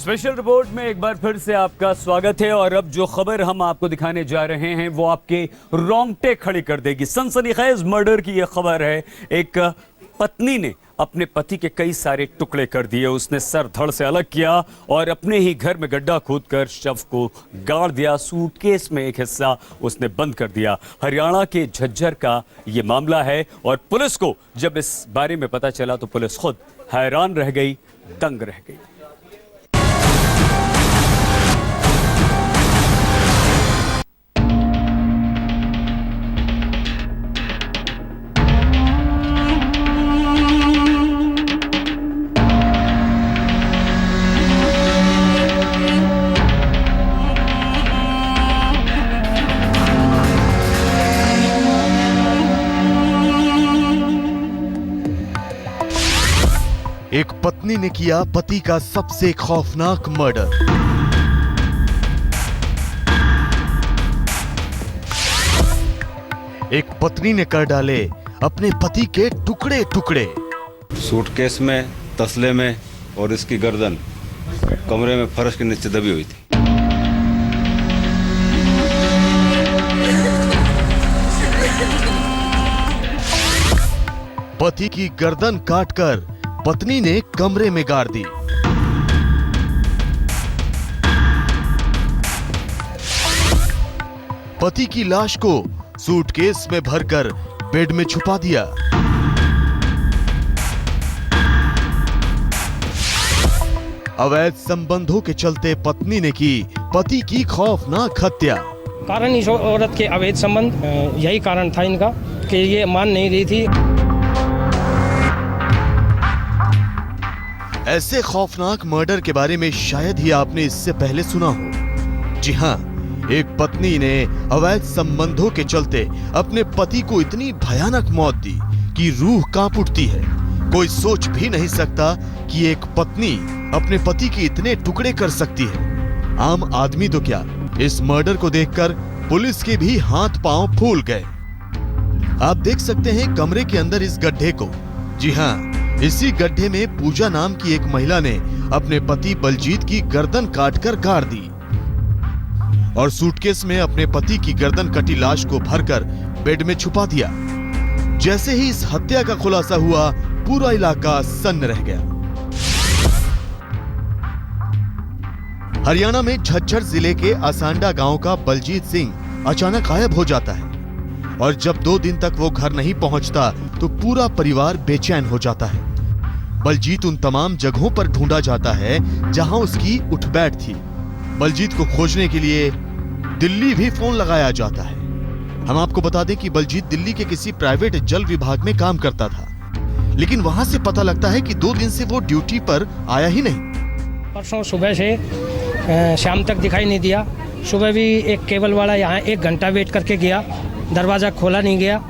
Special report में एक बार फिर से आपका स्वागत है। और अब जो खबर हम आपको दिखाने जा रहे हैं वो आपके रोंगटे खड़े कर देगी। सनसनीखेज मर्डर की यह खबर है। एक पत्नी ने अपने पति के कई सारे टुकड़े कर दिए। उसने सर धड़ से अलग किया और अपने ही घर में गड्ढा खोदकर शव को गाड़ दिया। सूटकेस में एक हिस्सा उसने बंद कर दिया। हरियाणा के झज्जर का ये मामला है और पुलिस को जब इस बारे में पता चला तो पुलिस खुद हैरान रह गई, दंग रह गई। एक पत्नी ने किया पति का सबसे खौफनाक मर्डर। एक पत्नी ने कर डाले अपने पति के टुकड़े टुकड़े। सूटकेस में, तसले में और इसकी गर्दन कमरे में फर्श के नीचे दबी हुई थी। पति की गर्दन काटकर पत्नी ने कमरे में गाड़ दी। पति की लाश को सूटकेस में भरकर बेड में छुपा दिया। अवैध संबंधों के चलते पत्नी ने की पति की खौफनाक हत्या। कारण इस औरत के अवैध संबंध, यही कारण था इनका कि ये मान नहीं रही थी। ऐसे खौफनाक मर्डर के बारे में शायद ही आपने इससे पहले सुना हो। जी हां, एक पत्नी ने अवैध संबंधों के चलते अपने पति को इतनी भयानक मौत दी कि रूह कांप उठती है। कोई सोच भी नहीं सकता कि एक पत्नी अपने पति के इतने टुकड़े कर सकती है। आम आदमी तो क्या, इस मर्डर को देखकर पुलिस के भी हाथ पांव फूल गए। आप देख सकते हैं कमरे के अंदर इस गड्ढे को। जी हां, इसी गड्ढे में पूजा नाम की एक महिला ने अपने पति बलजीत की गर्दन काटकर गाड़ दी और सूटकेस में अपने पति की गर्दन कटी लाश को भरकर बेड में छुपा दिया। जैसे ही इस हत्या का खुलासा हुआ, पूरा इलाका सन्न रह गया। हरियाणा में झज्जर जिले के असांडा गांव का बलजीत सिंह अचानक गायब हो जाता है और जब 2 दिन तक वो घर नहीं पहुंचता तो पूरा परिवार बेचैन हो जाता है। बलजीत उन तमाम जगहों पर ढूंढा जाता है जहां उसकी उठबैठ थी। बलजीत को खोजने के लिए दिल्ली भी फोन लगाया जाता है। हम आपको बता दें कि बलजीत दिल्ली के किसी प्राइवेट जल विभाग में काम करता था, लेकिन वहां से पता लगता है कि 2 दिन से वो ड्यूटी पर आया ही नहीं। परसों सुबह से शाम तक दिखाई नहीं दिया। सुबह भी एक केबल वाला यहाँ 1 घंटा वेट करके गया, दरवाज़ा खोला नहीं गया।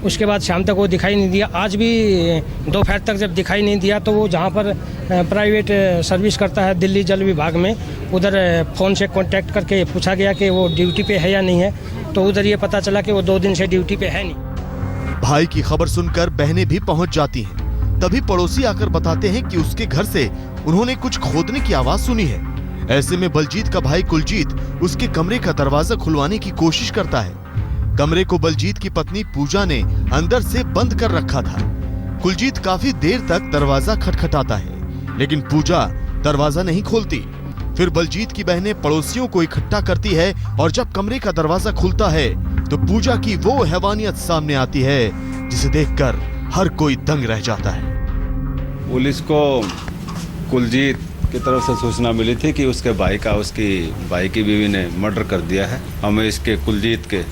उसके बाद शाम तक वो दिखाई नहीं दिया। आज भी दोपहर तक जब दिखाई नहीं दिया तो वो जहाँ पर प्राइवेट सर्विस करता है दिल्ली जल विभाग में, उधर फ़ोन से कांटेक्ट करके पूछा गया कि वो ड्यूटी पे है या नहीं है, तो उधर ये पता चला कि वो 2 दिन से ड्यूटी पे है नहीं। भाई की खबर सुनकर बहनें भी पहुंच जाती हैं। तभी पड़ोसी आकर बताते हैं कि उसके घर से उन्होंने कुछ खोदने की आवाज सुनी है। ऐसे में बलजीत का भाई कुलजीत उसके कमरे का दरवाजा खुलवाने की कोशिश करता है। कमरे को बलजीत की पत्नी पूजा ने अंदर से बंद कर रखा था। कुलजीत काफी देर तक दरवाजा खटखटाता है, लेकिन पूजा दरवाजा नहीं खोलती। फिर बलजीत की बहनें पड़ोसियों को इकट्ठा करती है और जब कमरे का दरवाजा खुलता है तो पूजा की वो हैवानियत सामने आती है जिसे देखकर हर कोई दंग रह जाता है। पुलिस को कुलजीत की तरफ से सूचना मिली थी कि उसके उसकी भाई की बीवी ने मर्डर कर दिया है। हमें इसके कुलजीत के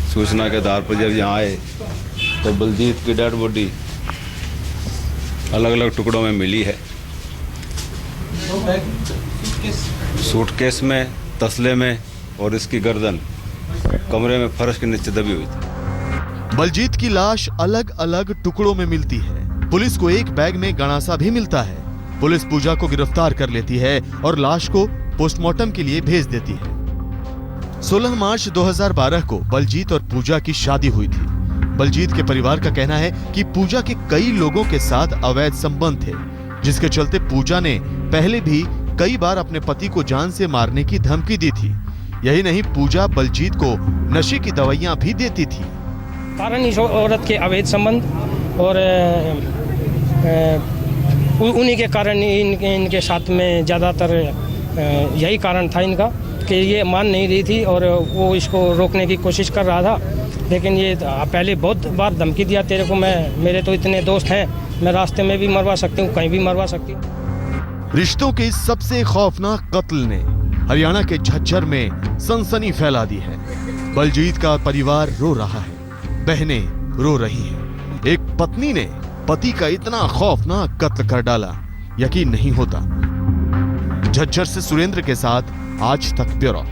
सूचना के आधार पर जब यहाँ आए तो बलजीत की डेड बॉडी अलग अलग टुकड़ों में मिली है। सूटकेस में, तसले में और इसकी गर्दन कमरे में फर्श के नीचे दबी हुई थी। बलजीत की लाश अलग अलग टुकड़ों में मिलती है। पुलिस को एक बैग में गणासा भी मिलता है। पुलिस पूजा को गिरफ्तार कर लेती है और लाश को पोस्टमार्टम के लिए भेज देती है। 16 मार्च 2012 को बलजीत और पूजा की शादी हुई थी। बलजीत के परिवार का कहना है कि पूजा के कई लोगों के साथ अवैध संबंध थे, जिसके चलते पूजा ने पहले भी कई बार अपने पति को जान से मारने की धमकी दी थी। यही नहीं, पूजा बलजीत को नशे की दवाइयां भी देती थी। कारण इस औरत के अवैध संबंध और उन्हीं के कारण इनके साथ में ज़्यादातर यही कारण था इनका कि ये मान नहीं रही थी और वो इसको रोकने की कोशिश कर रहा था। लेकिन ये पहले बहुत बार धमकी दिया, तेरे को मेरे तो इतने दोस्त हैं, मैं रास्ते में भी मरवा सकती हूँ, कहीं भी मरवा सकती हूँ। रिश्तों के इस सबसे खौफनाक कत्ल ने हरियाणा के झज्जर में सनसनी फैला दी है। बलजीत का परिवार रो रहा है, बहनें रो रही हैं। एक पत्नी ने पति का इतना खौफनाक कत्ल कर डाला, यकीन नहीं होता। झज्जर से सुरेंद्र के साथ आज तक ब्यूरो।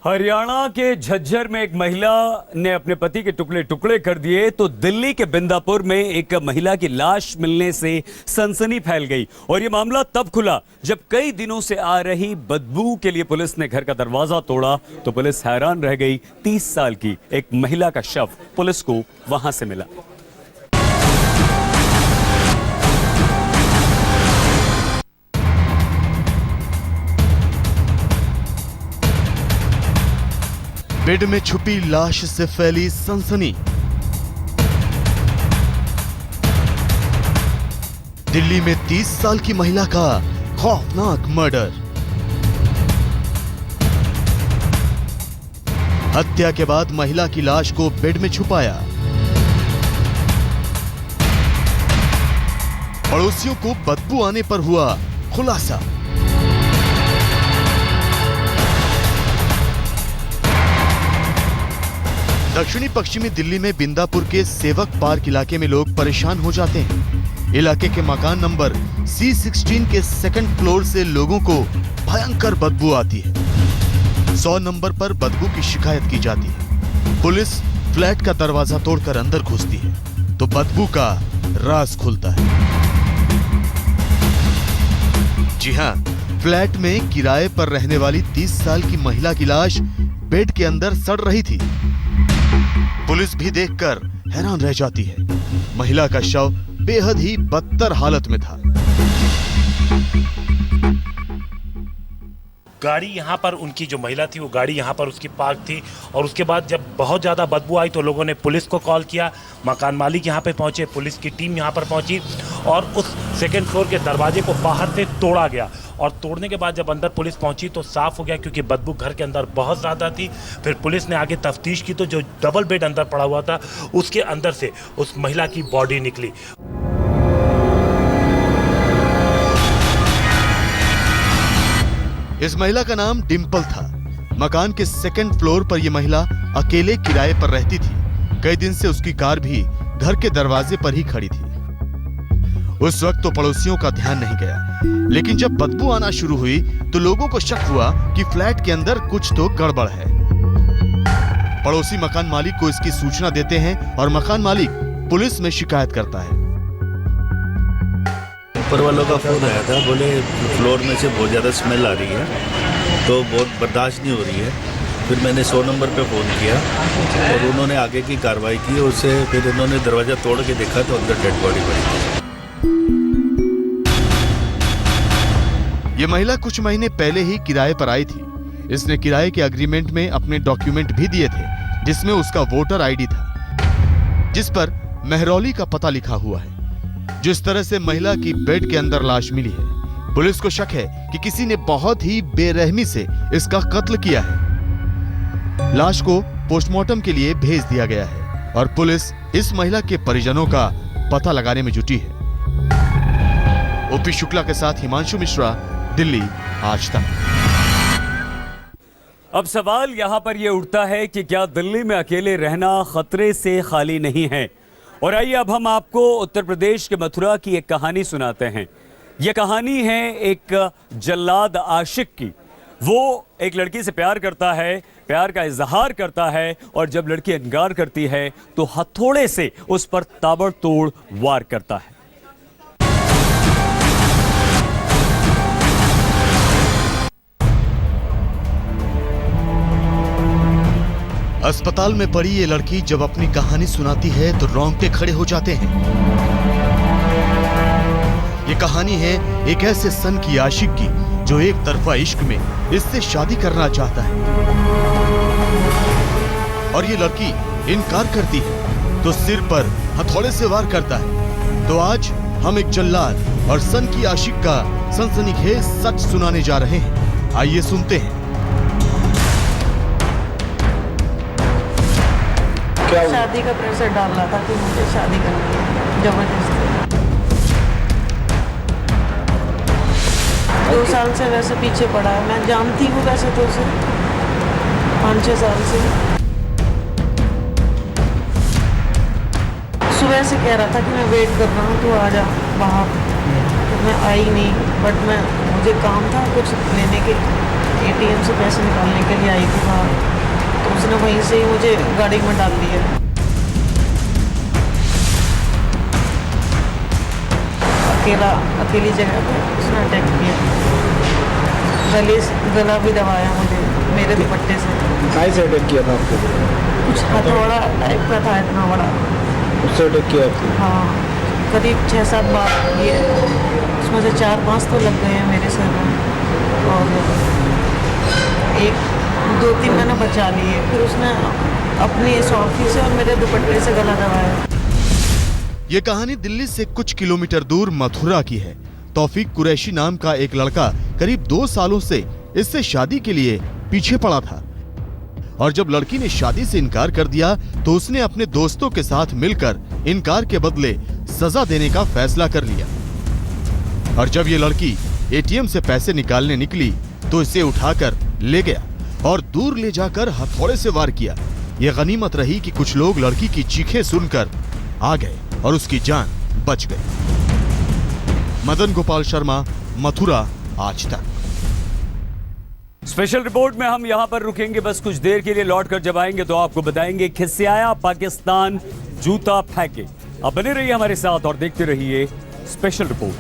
हरियाणा के झज्जर में एक महिला ने अपने पति के टुकड़े टुकड़े कर दिए तो दिल्ली के बिंदापुर में एक महिला की लाश मिलने से सनसनी फैल गई। और यह मामला तब खुला जब कई दिनों से आ रही बदबू के लिए पुलिस ने घर का दरवाजा तोड़ा तो पुलिस हैरान रह गई। 30 साल की एक महिला का शव पुलिस को वहां से मिला। बेड में छुपी लाश से फैली सनसनी। दिल्ली में 30 साल की महिला का खौफनाक मर्डर। हत्या के बाद महिला की लाश को बेड में छुपाया। पड़ोसियों को बदबू आने पर हुआ खुलासा। दक्षिणी पश्चिमी दिल्ली में बिंदापुर के सेवक पार्क इलाके में लोग परेशान हो जाते हैं। इलाके के मकान नंबर C16 के सेकंड फ्लोर से लोगों को भयंकर बदबू आती है। 100 नंबर पर बदबू की शिकायत की जाती है। पुलिस फ्लैट का दरवाजा तोड़कर अंदर घुसती है तो बदबू का राज खुलता है। जी हां, फ्लैट में किराए पर रहने वाली 30 साल की महिला की लाश बेड के अंदर सड़ रही थी। पुलिस भी देखकर हैरान रह जाती है। महिला का शव बेहद ही बदतर हालत में था। गाड़ी यहाँ पर उनकी जो महिला थी वो गाड़ी यहाँ पर उसकी पार्क थी और उसके बाद जब बहुत ज़्यादा बदबू आई तो लोगों ने पुलिस को कॉल किया। मकान मालिक यहाँ पे पहुँचे, पुलिस की टीम यहाँ पर पहुँची और उस सेकंड फ्लोर के दरवाजे को बाहर से तोड़ा गया। और तोड़ने के बाद जब अंदर पुलिस पहुंची तो साफ हो गया क्योंकि बदबू घर के अंदर बहुत ज़्यादा थी। फिर पुलिस ने आगे तफ्तीश की तो जो डबल बेड अंदर पड़ा हुआ था उसके अंदर से उस महिला की बॉडी निकली। इस महिला का नाम डिंपल था। मकान के सेकंड फ्लोर पर यह महिला अकेले किराए पर रहती थी। कई दिन से उसकी कार भी घर के दरवाजे पर ही खड़ी थी। उस वक्त तो पड़ोसियों का ध्यान नहीं गया, लेकिन जब बदबू आना शुरू हुई तो लोगों को शक हुआ कि फ्लैट के अंदर कुछ तो गड़बड़ है। पड़ोसी मकान मालिक को इसकी सूचना देते हैं और मकान मालिक पुलिस में शिकायत करता है। ऊपर वालों का फोन आया था, बोले फ्लोर में से बहुत ज़्यादा स्मेल आ रही है तो बहुत बर्दाश्त नहीं हो रही है। फिर मैंने 100 नंबर पे फ़ोन किया और उन्होंने आगे की कार्रवाई की। उससे फिर उन्होंने दरवाज़ा तोड़ के देखा तो अंदर डेड बॉडी पड़ी थी। ये महिला कुछ महीने पहले ही किराए पर आई थी। इसने किराए के एग्रीमेंट में अपने डॉक्यूमेंट भी दिए थे जिसमें उसका वोटर आईडी था, जिस पर मेहरौली का पता लिखा हुआ है। जिस तरह से महिला की बेड के अंदर लाश मिली है, पुलिस को शक है कि किसी ने बहुत ही बेरहमी से इसका कत्ल किया है। लाश को पोस्टमार्टम के लिए भेज दिया गया है और पुलिस इस महिला के परिजनों का पता लगाने में जुटी है। ओपी शुक्ला के साथ हिमांशु मिश्रा, दिल्ली आज तक। अब सवाल यहां पर यह उठता है कि क्या दिल्ली में अकेले रहना खतरे से खाली नहीं है। और आइए अब हम आपको उत्तर प्रदेश के मथुरा की एक कहानी सुनाते हैं। यह कहानी है एक जल्लाद आशिक की। वो एक लड़की से प्यार करता है, प्यार का इजहार करता है और जब लड़की इनकार करती है तो हथौड़े से उस पर ताबड़तोड़ वार करता है। अस्पताल में पड़ी ये लड़की जब अपनी कहानी सुनाती है तो रोंगटे खड़े हो जाते हैं। ये कहानी है एक ऐसे सन की आशिक की जो एक तरफा इश्क में इससे शादी करना चाहता है और ये लड़की इनकार करती है तो सिर पर हथौड़े से वार करता है। तो आज हम एक जल्लाद और सन की आशिक का सनसनीखेज सच सुनाने जा रहे हैं। आइए सुनते हैं। शादी का प्रेशर डाल रहा था कि मुझे शादी करनी है जबरदस्ती। 2 साल से वैसे पीछे पड़ा है। मैं जानती हूँ वैसे तो उसे 5-6 साल से। सुबह से कह रहा था कि मैं वेट कर रहा हूँ तो आ जा बाहर, तो मैं आई नहीं। बट मुझे काम था कुछ लेने के, ATM से पैसे निकालने के लिए आई थी बाहर, तो उसने वहीं से ही मुझे गाड़ी में डाल दिया। अकेली जगह पे उसने अटैक किया। गला भी दबाया मुझे मेरे दुपट्टे से। कहाँ से अटैक किया था आपको? कुछ हथौड़ा टाइप का था, इतना बड़ा। उससे अटैक किया आपको? हाँ, करीब 6-7 बार किए। उसमें से 4-5 तो लग गए हैं मेरे सर में और 1-2-3 मैंने बचा लिए। फिर उसने अपनी सॉफ्टी से और मेरे दुपट्टे से गला दबाया। ये कहानी दिल्ली से कुछ किलोमीटर दूर मथुरा की है। तौफीक कुरैशी नाम का एक लड़का करीब 2 सालों से इससे शादी के लिए पीछे पड़ा था और जब लड़की ने शादी से इनकार कर दिया तो उसने अपने दोस्तों के साथ मिलकर इनकार के बदले सजा देने का फैसला कर लिया। और जब ये लड़की ATM से पैसे निकालने निकली तो इसे उठाकर ले गया और दूर ले जाकर हथौड़े से वार किया। यह गनीमत रही कि कुछ लोग लड़की की चीखें सुनकर आ गए और उसकी जान बच गई। मदन गोपाल शर्मा, मथुरा, आज तक। स्पेशल रिपोर्ट में हम यहां पर रुकेंगे बस कुछ देर के लिए। लौट कर जब आएंगे तो आपको बताएंगे खिसियाया पाकिस्तान जूता फेंके। अब बने रहिए हमारे साथ और देखते रहिए स्पेशल रिपोर्ट।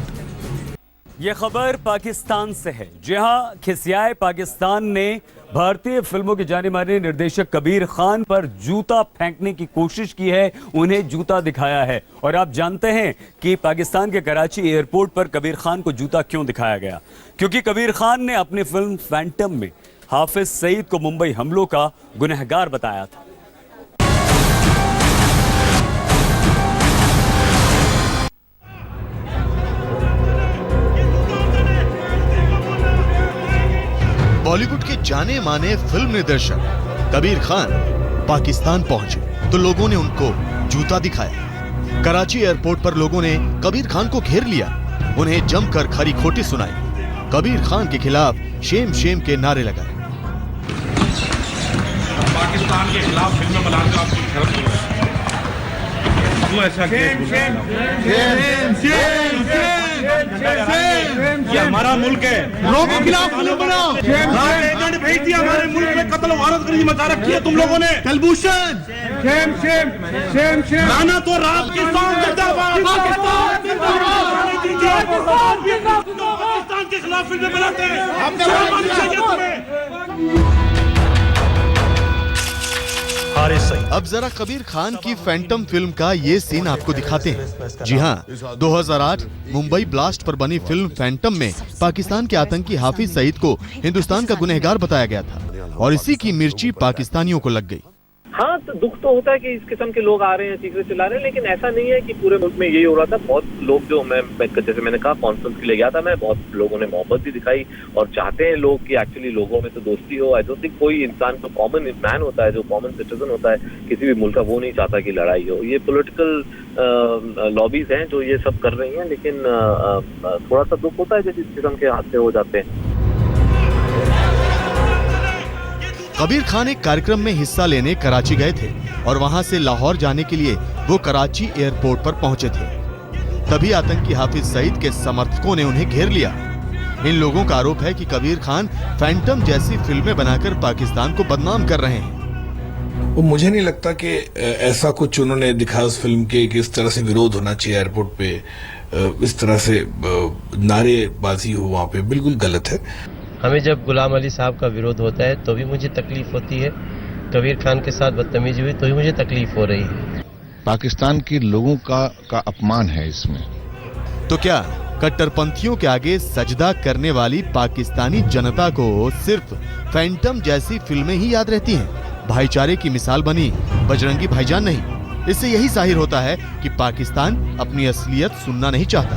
यह खबर पाकिस्तान से है। जी हां, खिसियाए पाकिस्तान ने भारतीय फिल्मों के जाने माने निर्देशक कबीर खान पर जूता फेंकने की कोशिश की है, उन्हें जूता दिखाया है। और आप जानते हैं कि पाकिस्तान के कराची एयरपोर्ट पर कबीर खान को जूता क्यों दिखाया गया? क्योंकि कबीर खान ने अपनी फिल्म फैंटम में हाफिज सईद को मुंबई हमलों का गुनहगार बताया था। बॉलीवुड के जाने माने फिल्म निर्देशक कबीर खान पाकिस्तान पहुंचे तो लोगों ने उनको जूता दिखाया। कराची एयरपोर्ट पर लोगों ने कबीर खान को घेर लिया, उन्हें जमकर खरी खोटी सुनाई, कबीर खान के खिलाफ शेम शेम के नारे लगाए। पाकिस्तान के खिलाफ फिल्में बनाकर आपको शर्म नहीं है? ऐसा ये हमारा मुल्क है, लोगों के खिलाफ फिल्म बनाओ। एजेंट भेज दिया हमारे मुल्क में, कत्ल वारत गरी मचा रखी है तुम लोगों ने। कलभूषण राना तो रात के पाकिस्तान के खिलाफ फिल्में बनाते हैं। अब जरा कबीर खान की फैंटम फिल्म का ये सीन आपको दिखाते हैं। जी हाँ, 2008 मुंबई ब्लास्ट पर बनी फिल्म फैंटम में पाकिस्तान के आतंकी हाफिज सईद को हिंदुस्तान का गुनहगार बताया गया था और इसी की मिर्ची पाकिस्तानियों को लग गई। हाँ, तो दुख तो होता है कि इस किस्म के लोग आ रहे हैं, चीखें चिल्ला रहे हैं, लेकिन ऐसा नहीं है कि पूरे मुल्क में यही हो रहा था। बहुत लोग जो मैं जैसे मैंने कहा कॉन्फ्रेंस के लिए गया था मैं, बहुत लोगों ने मोहब्बत भी दिखाई और चाहते हैं लोग कि एक्चुअली लोगों में तो दोस्ती हो। आई डोंट थिंक कोई इंसान जो कॉमन मैन होता है, जो कॉमन सिटीजन होता है किसी भी मुल्क का, वो नहीं चाहता कि लड़ाई हो। ये पॉलिटिकल लॉबीज हैं जो ये सब कर रही हैं, लेकिन थोड़ा सा दुख होता है जब इस किस्म के हादसे हो जाते हैं। कबीर खान एक कार्यक्रम में हिस्सा लेने कराची गए थे और वहां से लाहौर जाने के लिए वो कराची एयरपोर्ट पर पहुंचे थे। तभी आतंकी हाफिज सईद के समर्थकों ने उन्हें घेर लिया। इन लोगों का आरोप है कि कबीर खान फैंटम जैसी फिल्में बनाकर पाकिस्तान को बदनाम कर रहे हैं। वो मुझे नहीं लगता कि ऐसा कुछ उन्होंने दिखा उस फिल्म के कि इस तरह से विरोध होना चाहिए एयरपोर्ट पे, इस तरह से नारेबाजी हो वहाँ पे, बिल्कुल गलत है। हमें जब गुलाम अली साहब का विरोध होता है तो भी मुझे तकलीफ होती है, कबीर खान के साथ बदतमीजी हुई तो भी मुझे तकलीफ हो रही है। पाकिस्तान के लोगों का अपमान है इसमें। तो क्या कट्टरपंथियों के आगे सजदा करने वाली पाकिस्तानी जनता को सिर्फ फैंटम जैसी फिल्में ही याद रहती हैं। भाईचारे की मिसाल बनी बजरंगी भाईजान नहीं। इससे यही जाहिर होता है कि पाकिस्तान अपनी असलियत सुनना नहीं चाहता।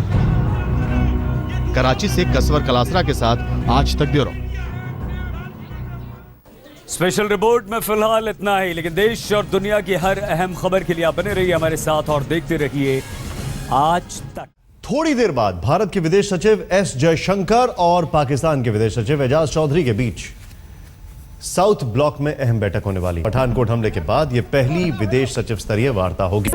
कराची से कसवर कलासरा के साथ आज तक ब्यूरो। स्पेशल रिपोर्ट में फिलहाल इतना ही, लेकिन देश और दुनिया की हर अहम खबर के लिए आप बने रहिए हमारे साथ और देखते रहिए आज तक। थोड़ी देर बाद भारत के विदेश सचिव एस जयशंकर और पाकिस्तान के विदेश सचिव एजाज चौधरी के बीच साउथ ब्लॉक में अहम बैठक होने वाली। पठानकोट हमले के बाद यह पहली विदेश सचिव स्तरीय वार्ता होगी।